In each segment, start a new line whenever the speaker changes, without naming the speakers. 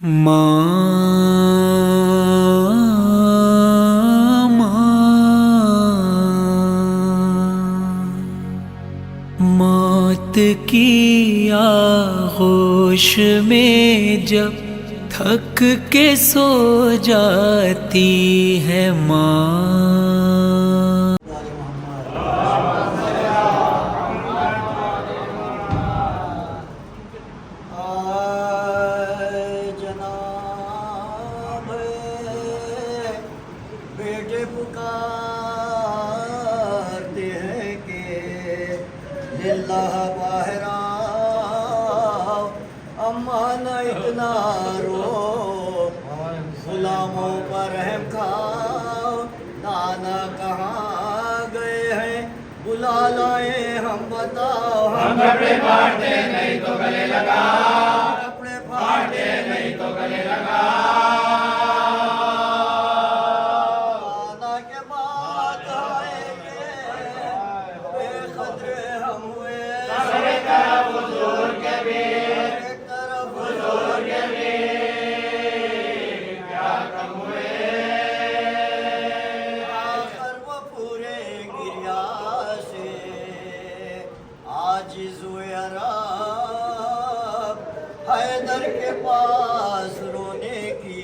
موت کی آغوش میں جب تھک کے سو جاتی ہے ماں،
جناب بیٹے پکارتے ہیں کہ للہ باہر آؤ، اماں نہ اتنا رو، غلاموں پر رحم کھاؤ، نانا کہاں گئے ہیں بلا لائیں ہم بتاؤ، ہم کپڑے پھاڑتے نہیں تو گلے لگا، کپڑے پھاڑتے نہیں تو گلے لگا، نانا کے بعد آئیں گے بے قدر ہم ہوئے، سب طرف حضور کے بھی، ایک طرف حضور کے بھی کیا کم ہوئے، آخر وہ پورے گریا سے عاجز ہوئے عرب، حیدر کے پاس رونے کی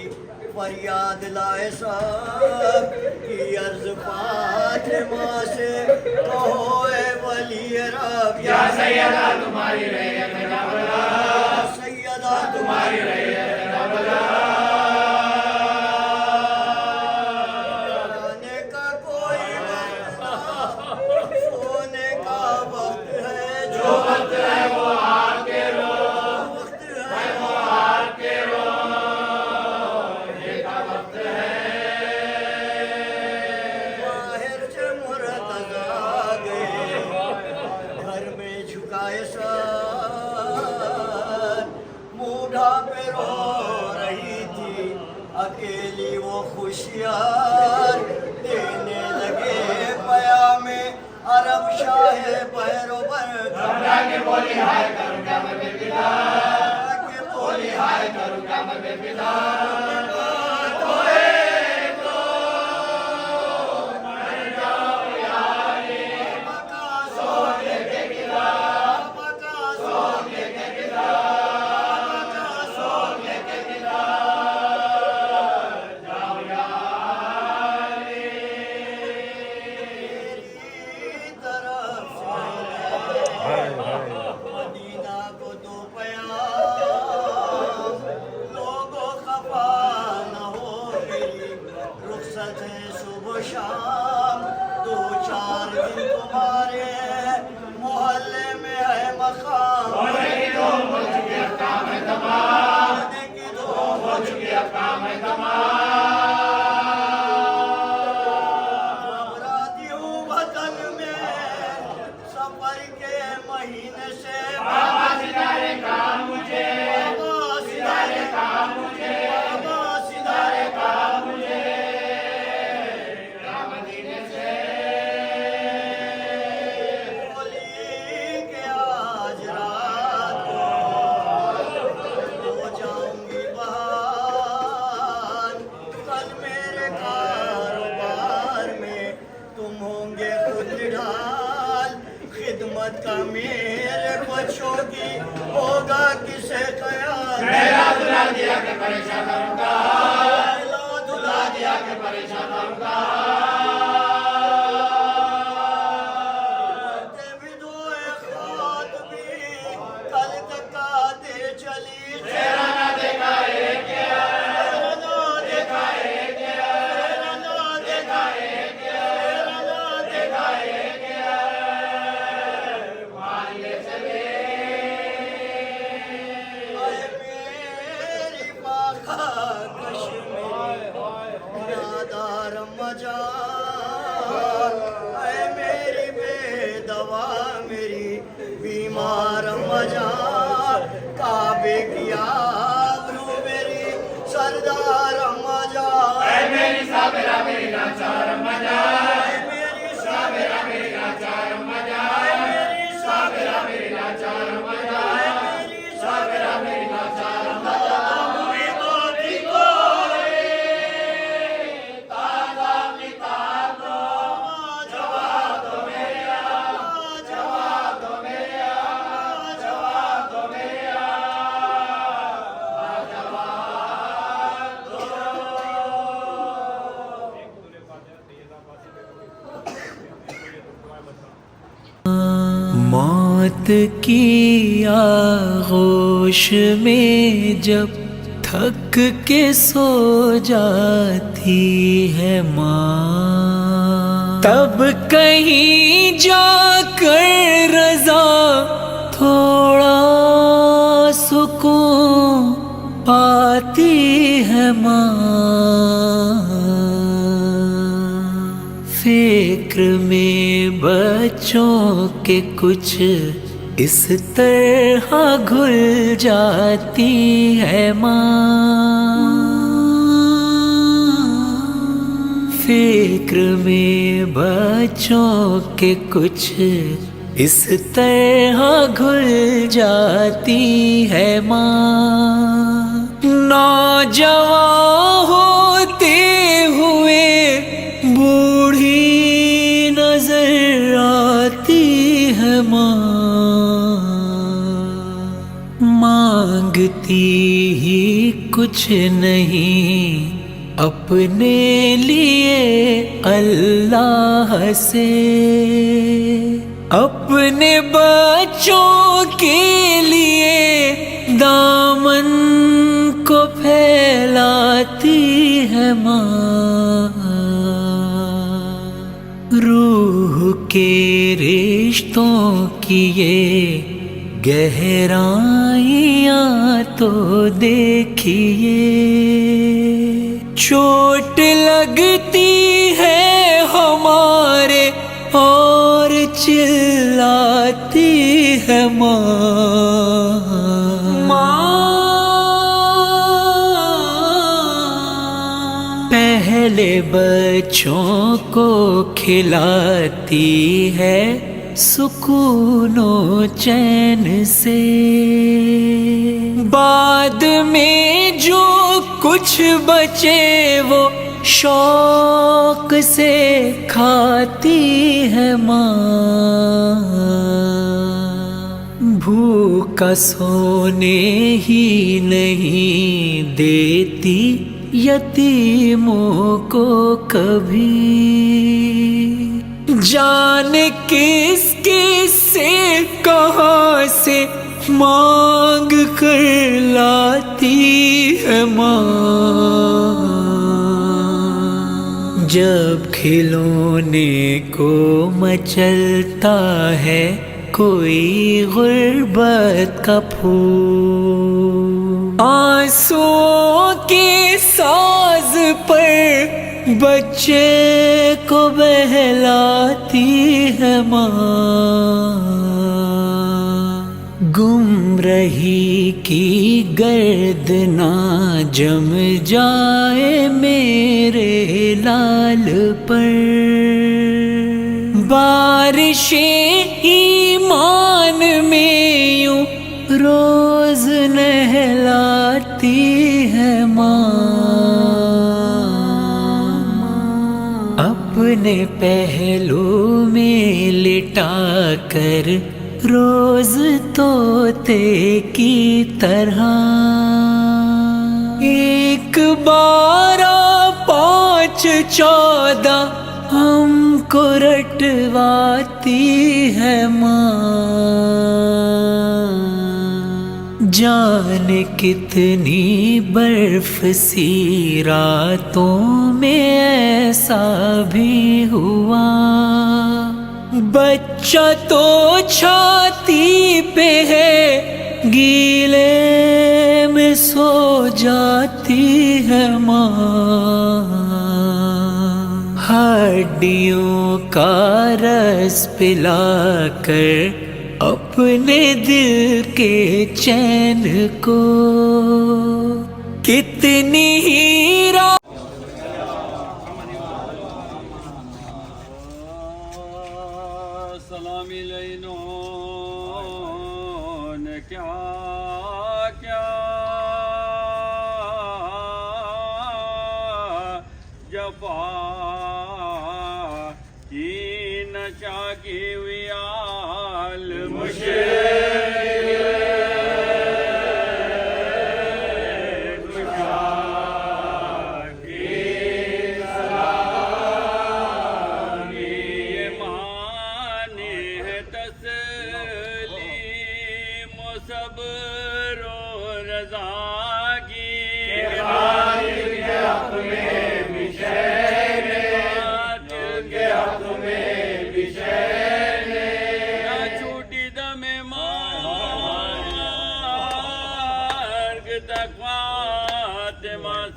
فریاد لائے سب، کی عرض فاطمہ سے کہو اے ولی رب، یا سیدہ تمہاری رعیت نہ بلا، سیدہ تمہاری رعیت نہ بلا، کھانے کا کوئی وقت نہ، سونے کا وقت ہے، جو وقت ہے وہ آ کے رو، وقت ہے وہ آ کے رو، یہ کا وقت ہے، باہر سے مرتضیٰ گئے گھر میں جھکائے سر، منہ ڈھانپے رو رہی تھی اکیلی وہ خوشیار، دینے لگے پیام عرب شاہ پیروبر، گھبرا کے بولی ہائے کروں کیا میں بے فدا، گھبرا کے بولی ہائے کروں کیا میں بے فدا، تو ایک تو مر جاؤ یاری، مکا سوگ لے کے گرا، مکا سوگ لے کے گرا، مکا سوگ لے کے گرا، جاؤ یاری، میری طرف سے مدینہ کو دو پیام، لوگوں خفا نہ ہو میری رخصت ہے صبح و شام، دو چار دن تمہارے محلے میں ہے مقام، ہونے کی دھوم ہو چکی اب کام ہے تمام، ہونے کی دھوم ہو چکی اب کام ہے تمام، گھبراتی ہوں وطن میں سفر کے مہینے سے، بابا ستارے کام مجھے، بابا ستارے کام مجھے، بابا ستارے کام مجھے، یا مدینے سے بولی کہ آج رات کو ہو جاؤں گی بہار، کل میرے کاروبار میں تم ہوں گے خود ڈھال، خدمت کا میرے بچوں کی ہوگا کسے خیال، میرا دلا دیا کہ پریشان کروں گا، میرا دلا دیا کہ پریشان کروں گا، بھی دوئے خات بھی کل تک آتے چلی، تیرا نہ دیکھا ایک کیا، تیرا نہ دیکھا ایک کیا، تیرا نہ دیکھا ایک کیا، تیرا نہ دیکھا ایک کیا، مان لے چلے، اے میری باغا کشمیر یادار مجار، اے میری بے دوا میری بیمار مجار، کعبے کی آبرو میری سردار مجار، اے میری صابرہ میری لاچار مجار، اے میری صابرہ میری لاچار مجار، اے میری صابرہ میری لاچار مجار، اے میری صابرہ میری لاچار مجار،
موت کی آغوش میں جب تھک کے سو جاتی ہے ماں، تب کہیں جا کر رضا تھوڑا سکون پاتی ہے ماں۔ فکر میں بچوں کے کچھ اس طرح گھل جاتی ہے ماں، فکر میں بچوں کے کچھ اس طرح گھل جاتی ہے ماں۔ نوجوان ہوتے ہوئے بوڑھی نظر آتی ہے ماں، مانگتی ہی کچھ نہیں اپنے لیے اللہ سے، اپنے بچوں کے لیے دامن کو پھیلاتی ہے ماں۔ روح کے رشتوں کی یہ گہرائیاں تو دیکھیے، چوٹ لگتی ہے ہمارے اور چلاتی ہے ماں۔ پہلے بچوں کو کھلاتی ہے سکون و چین سے، بعد میں جو کچھ بچے وہ شوق سے کھاتی ہے ماں۔ بھوکا سونے ہی نہیں دیتی یتیموں کو کبھی، جان کس کس سے کہاں سے مانگ کر لاتی ہے ماں۔ جب کھلونے کو مچلتا ہے کوئی غربت کا پھول، آنسوؤں کے ساز پر بچے کو بہلاتی ہے ماں۔ گم رہی کی گرد نہ جم جائے میرے لال پر، بارش ایمان میں یوں روز نہلاتی ہے ماں۔ اپنے پہلو میں لٹا کر روز طوطے کی طرح، ایک 12 5 14 ہم کو رٹواتی ہے ماں۔ جانے کتنی برف سی راتوں میں ایسا بھی ہوا، بچہ تو چھاتی پہ ہے گیلے میں سو جاتی ہے ماں۔ ہڈیوں کا رس پلا کر اپنے دل کے چین کو کتنی ہی
سلامی لینوں نے کیا کیا جفا کی نشا کی ویال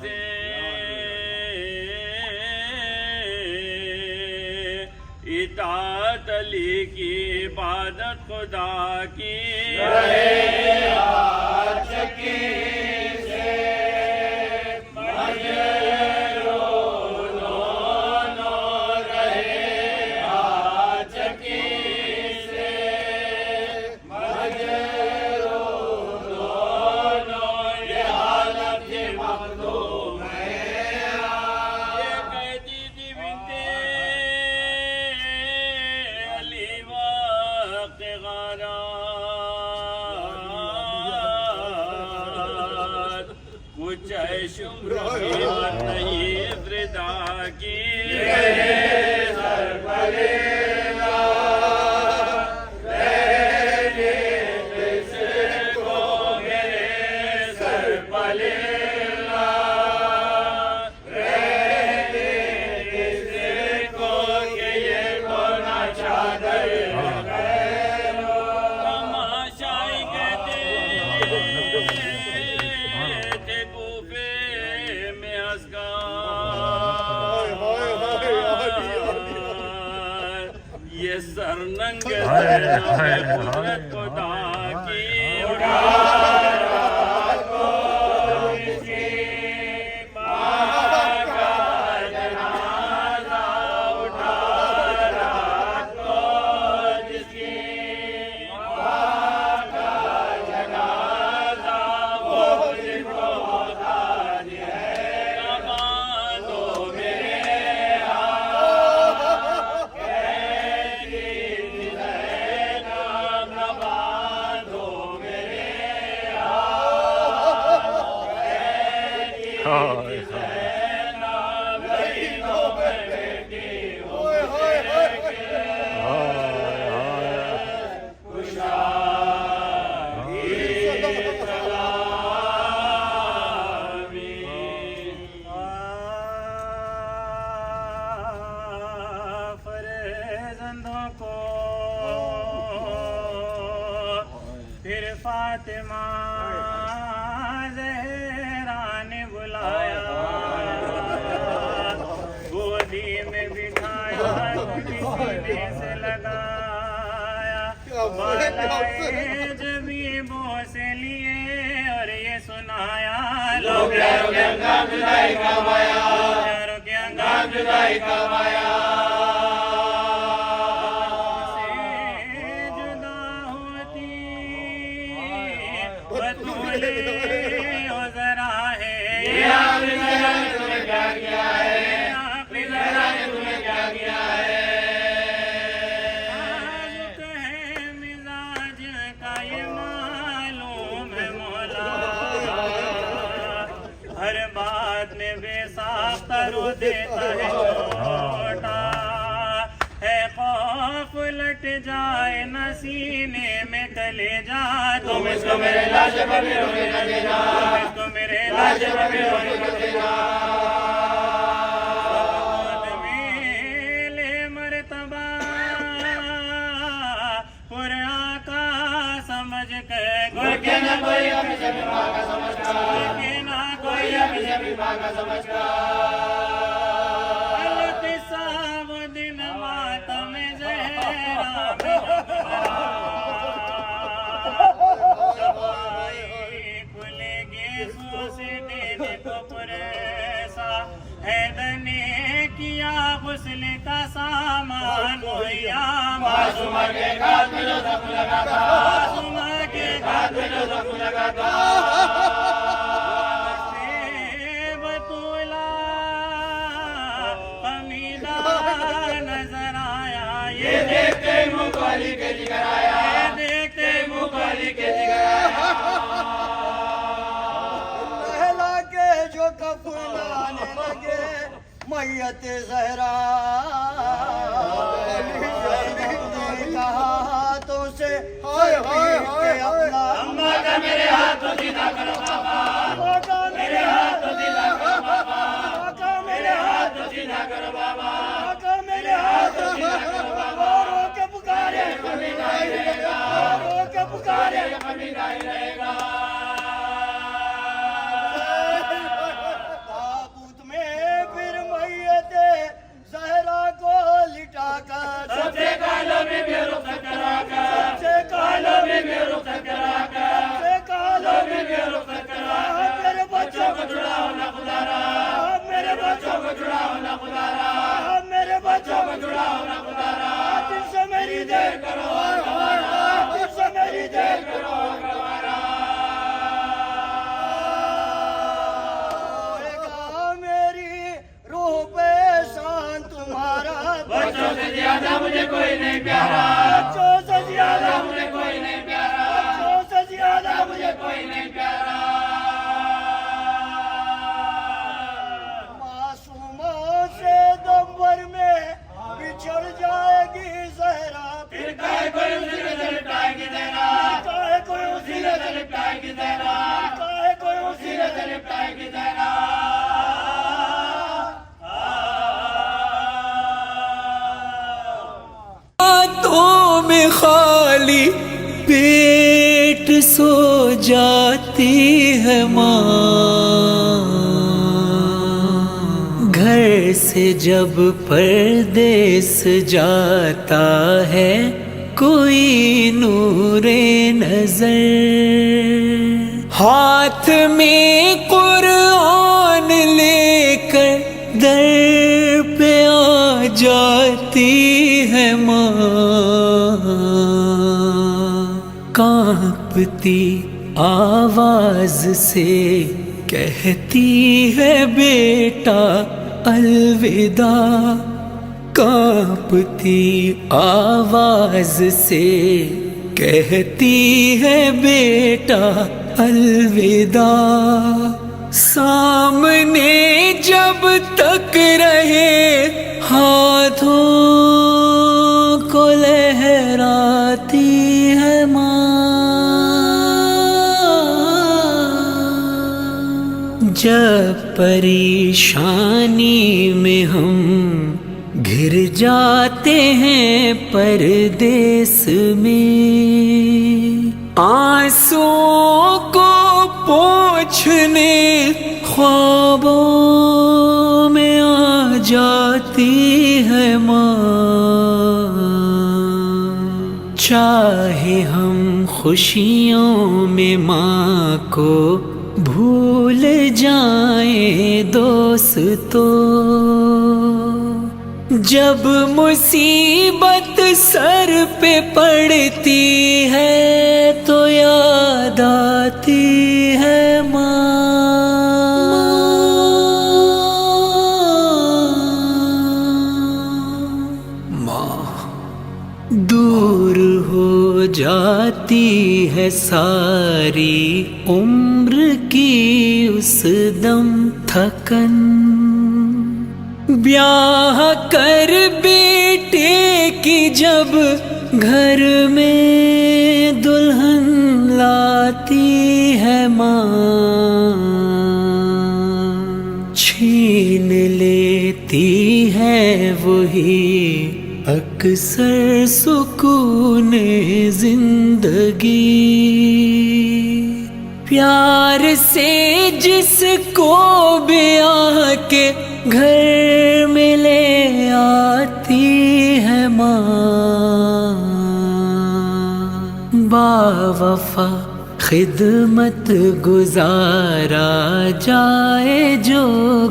سے اطاعت علی کی عبادت خدا کی قیمت نہیں فردا کی یہ سرننگ قدرت خدا کی پھر فاطمہ زہرا نے بلایا گودی میں بٹھایا سینے سے لگایا بالائے جبیبوں سے لیے اور یہ سنایا لوگ پیاروں کے انگام جدائی کا مایا پیاروں کے انگام جدائی کا مایا ہر بات میں بے ساختہ رو دیتا ہے چھوٹا ہے خوف لٹ جائے نہ سینے میں کلے جا تم اس کو میرے لاش پر بھی رونے نہ دینا تم اس کو میرے لاش پر بھی رونے نہ دینا میلے مرتبہ پر آقا سمجھ کے گل کے نہ کوئی اپنی سے بھی ماں سمجھ کر کوئی ابھی سے بھی مانگا سمجھ کر القصہ وہ دن ماتم زہرا شبائی کھلے گے سو سے دینے کو پریسا حیدر نے کیا غسل کا سامان مہیا معصومہ کے ہاتھ میں جو زخم لگا تھا معصومہ کے ہاتھ میں جو زخم لگا تھا نظر آیا یہ دیکھتے مقالی کے جگر آیا یہ دیکھتے مقالی کے جگر آیا
پہلا کے جو کفن آنے لگے میت زہرا کہا ہاتھوں سے اما کا میرے ہاتھوں دیدہ کرو بابا میرے ہاتھوں دیدہ کرو بابا میرے ہاتھوں دیدہ کرو بابا رو کے پکارے کبھی نہیں رہے گا رو کے پکارے کبھی نہیں رہے گا
نہیں پیارا
بچوں سے زیادہ
مجھے کوئی نہیں پیارا
بچوں سے زیادہ
مجھے کوئی نہیں پیارا
معصوموں سے دم بھر میں بچھڑ جائے گی زہرا
پھر کہے کوئی اسی نے لپٹائے گی زہرا
کہے کوئی اسی نے
لپٹائے گی زہرا
کہے کوئی اسی نے
لپٹائے گی زہرا
باتوں میں خالی پیٹ سو جاتی ہے ماں، گھر سے جب پردیس جاتا ہے کوئی نور نظر، ہاتھ میں قرآن لے کر در پہ آ جاتی ہے ماں، کانپتی آواز سے کہتی ہے بیٹا الوداع، کانپتی آواز سے کہتی ہے بیٹا الوداع، سامنے جب تک رہے ہاتھوں کو لہراتی ہے ماں، جب پریشانی میں ہم گھر جاتے ہیں پردیس میں، آنسوؤں کو پوچھنے خوابوں میں آ جاتی ہے ماں، چاہے ہم خوشیوں میں ماں کو بھول جائیں دوستو، جب مصیبت سر پہ پڑتی ہے تو یاد آتی ہے ماں، دور ہو جاتی ہے ساری عمر کی اس دم تھکن، بیاہ کر بیٹے کی جب گھر میں دلہن لاتی ہے ماں، چھین لیتی ہے وہی اکثر سکون زندگی، پیار سے جس کو بیاہ کے گھر میں لے آتی ہے ماں، باوفا خدمت گزارا جائے جو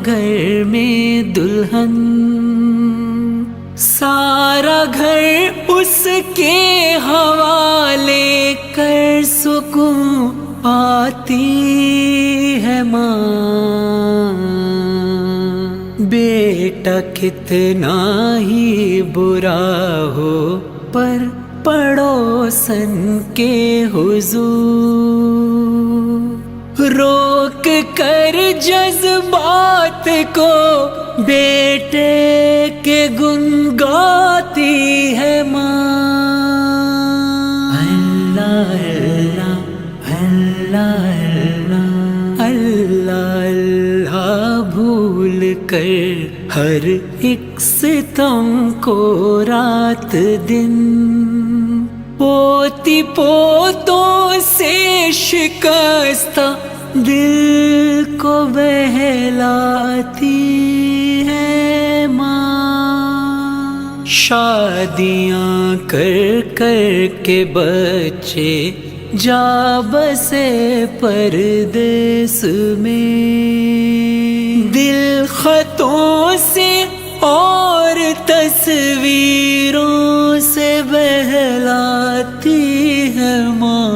گھر میں دلہن، سارا گھر اس کے حوالے کر سکون پاتی ہے ماں، بیٹا کتنا ہی برا ہو پر پڑوسن کے حضور روک کر جذبات کو بیٹے کے گنگاتی ہے ماں، اللہ اللہ اللہ اللہ اللہ بھول کر ہر ایک ستم کو رات دن، پوتی پوتوں سے شکستہ دل کو بہلاتی ہے ماں، شادیاں کر کر کے بچے جا بسے پردیس میں، دل خطوں سے اور تصویروں سے بہلاتی ہے ماں،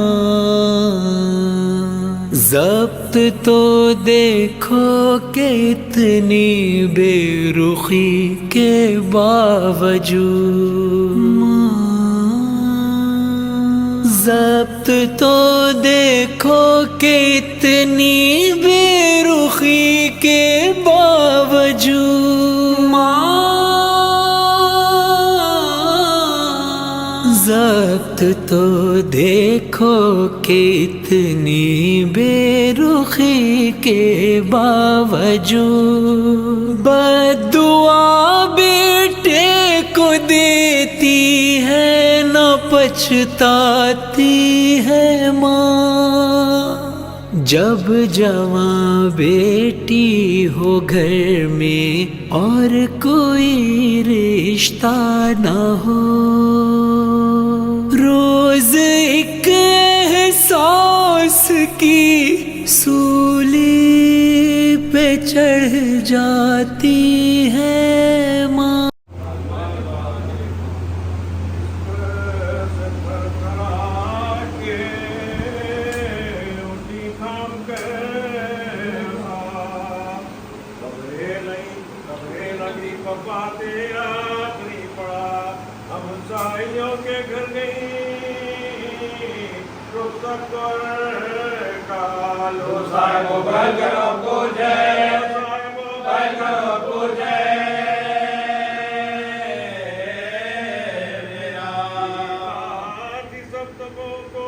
ضبط تو دیکھو کہ اتنی بے رخی کے باوجود ضبط تو دیکھو کہ اتنی بے رخی کے باوجود ضبط تو دیکھو کہ اتنی بے رخی کے باوجود بد دعا بیٹے کو دیتی ہے نہ پچھتاتی ہے ماں جب جوان بیٹی ہو گھر میں اور کوئی رشتہ نہ ہو روز ایک احساس کی سولی پہ چڑھ جاتی ہے ماں
کے گھر گئی رخصت کالو صاحب بھل کرو کو جائے بھل کرو کو جائے میرا سب تبوں کو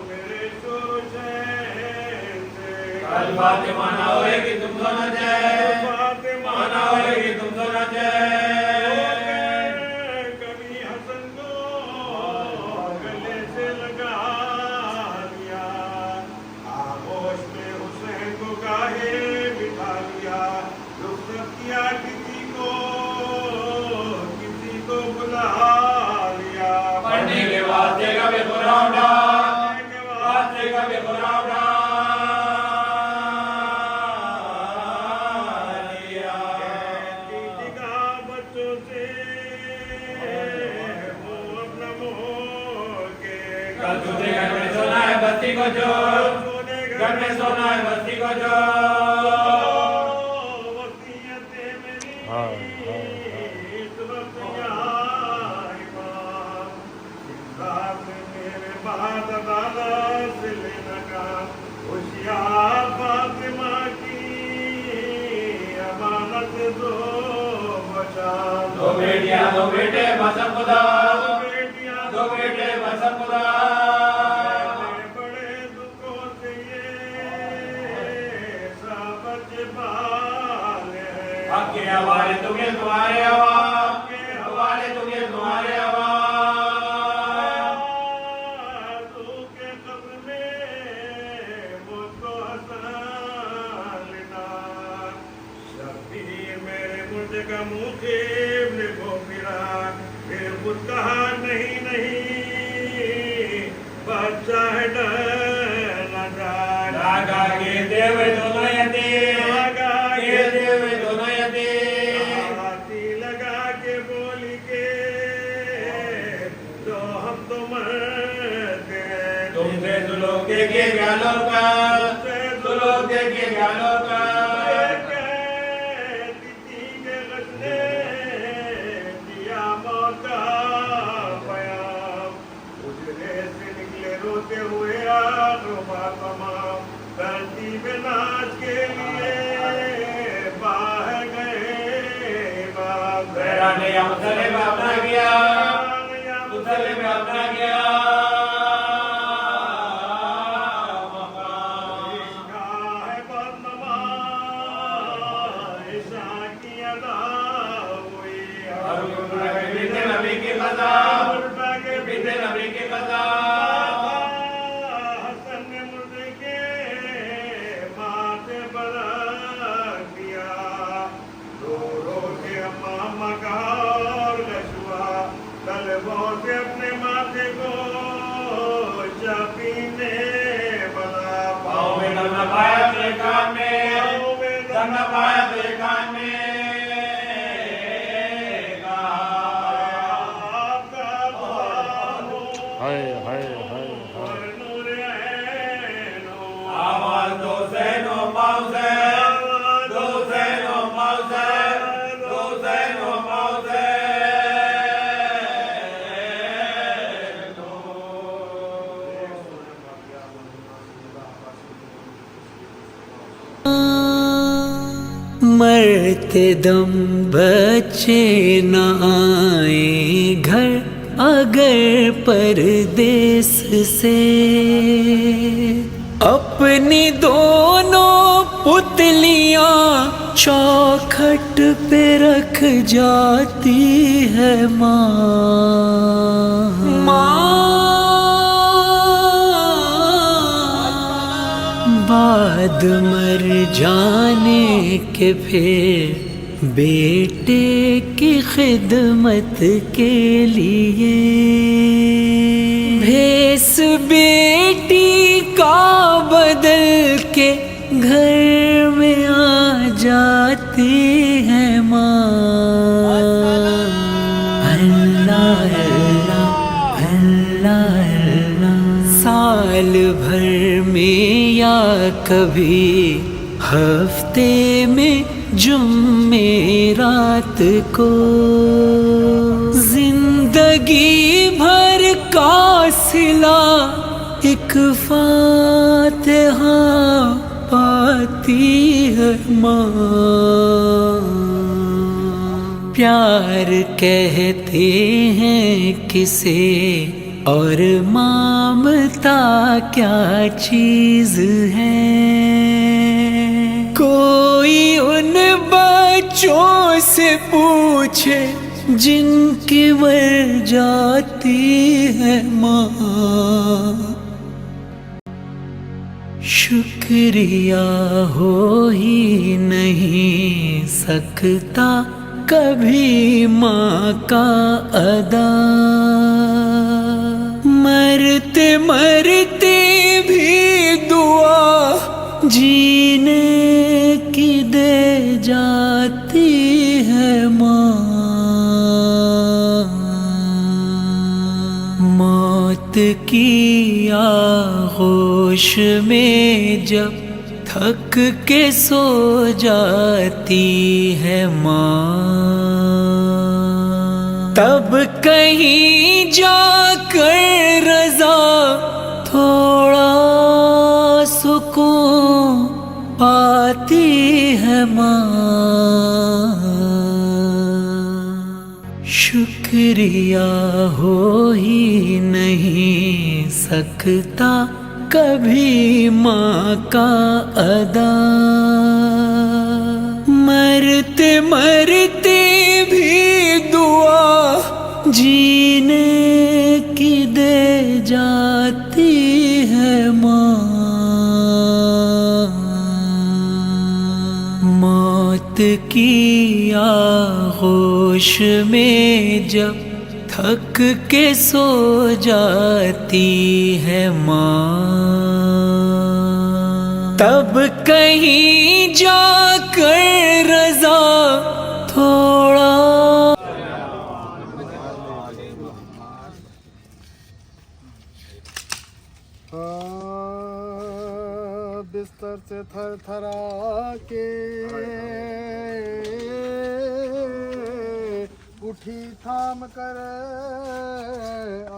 میرے شور شہر سے کل فاطمہ نہ ہوئے کہ تم تو نہ جائے فاطمہ نہ ہوئے کہ تم تو نہ جائے کسی کو بلا لیا پڑھنے کے واسطے کا بھی قرآن واسطے کا بھی قرآن لیا جگہ بچوں سے وہ اپنا موہ کے کل تجھے گھر میں سونا ہے بستی کو جو گھر میں سونا ہے بستی کو جو دو بیٹیاں دو بیٹے بسم خدا دو بیٹے بسم خدا بڑے دکھوں سے یہ سب بچے پالے حق کے حوالے تمہیں تمہارے عوام کے حوالے تمہیں تمہارے عوام تو کے قبر میں موت کو حسان لینا شبیر میرے مرد کا مخیب نے کو پھرا پھر خود کہا نہیں نہیں بچہ ہے ڈرنا ڈر لاگا کے دیوے دونوں یتیم لاگا کے دیوے دونوں یتیم ہاتھی لگا کے بولی کے تو ہم تو مرتے تم سے دلوں کے گالوں کا دلوں کے گالوں کا روتے ہوئے آغربا تمام دھرتی میں ناچ کے لیے باہر گئے باپ بہرانے یا مسلم اپنا گیا مسلم اپنا گیا عشقہ ہے بدنما عشاء کی ادا ہوئی ہر بیتے نبی کی قضا بیتے نبی کی قضا ماما کا اور گشوا
مرتے دم بچے نہ آئیں گھر اگر پردیس سے، اپنی دونوں پتلیاں چوکھٹ پہ رکھ جاتی ہے بعد مر جانے کے پھر بیٹے کی خدمت کے لیے بھیس بیٹی کا بدل کے گھر میں آ جاتی ہے ماں۔ اللہ اللہ اللہ اللہ، سال بھر میں یا کبھی ہفتے میں جمعرات کو، زندگی بھر کا صلہ ایک فاتحہ پاتی ہے ماں۔ پیار کہتے ہیں کسے اور ممتا کیا چیز ہے، کوئی ان بچوں سے پوچھے جن کی مر جاتی ہے ماں۔ شکریہ ہو ہی نہیں سکتا کبھی ماں کا ادا، مرتے مرتے بھی دعا جینے کی دے جاتی ہے ماں۔ موت کی آغوش میں جب تھک کے سو جاتی ہے ماں، تب کہیں جا کر رضا تھوڑا سکون پاتی ہے ماں۔ شکریہ ہو ہی نہیں سکتا کبھی ماں کا ادا، مرتے مرتے بھی دعا جینے کی دے جاتی ہے ماں۔ موت کی آغوش میں جب تھک کے سو جاتی ہے ماں، تب کہیں جا کر رضا تھوڑا
بستر سے تھر تھرا کے اٹھی تھام کر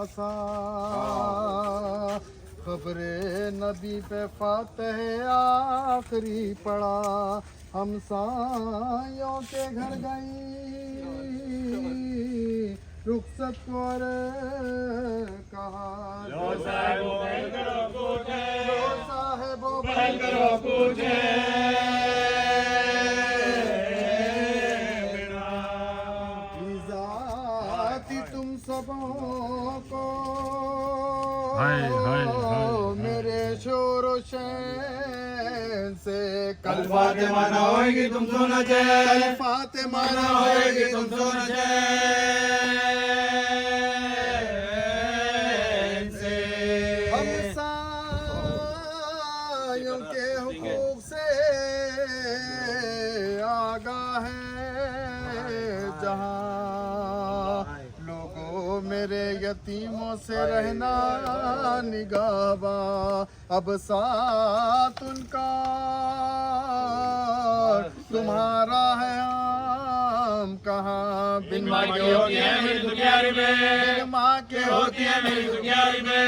آسا، خبر نبی پہ فاتح آخری پڑا، ہمسایوں کے گھر گئی رخصت کو اور کہا لو صاحبو بن کرو پوچھے ذاتی تم سبوں کو میرے شور و شین سے کل فاطمہ نہ ہوئے گی تم سونا چاہے، کل فاطمہ نہ ہوئے گی تم سونا چاہے، میرے یتیموں سے رہنا نگہباں، اب ساتھ ان کا تمہارا ہے عام کہاں، بن ماں کے ہوتی ہے میری دنیاری میں، بن ماں کے ہوتی ہے میری دنیاری میں،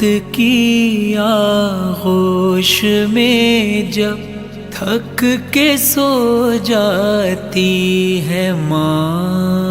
موت کی آغوش میں جب تھک کے سو جاتی ہے ماں،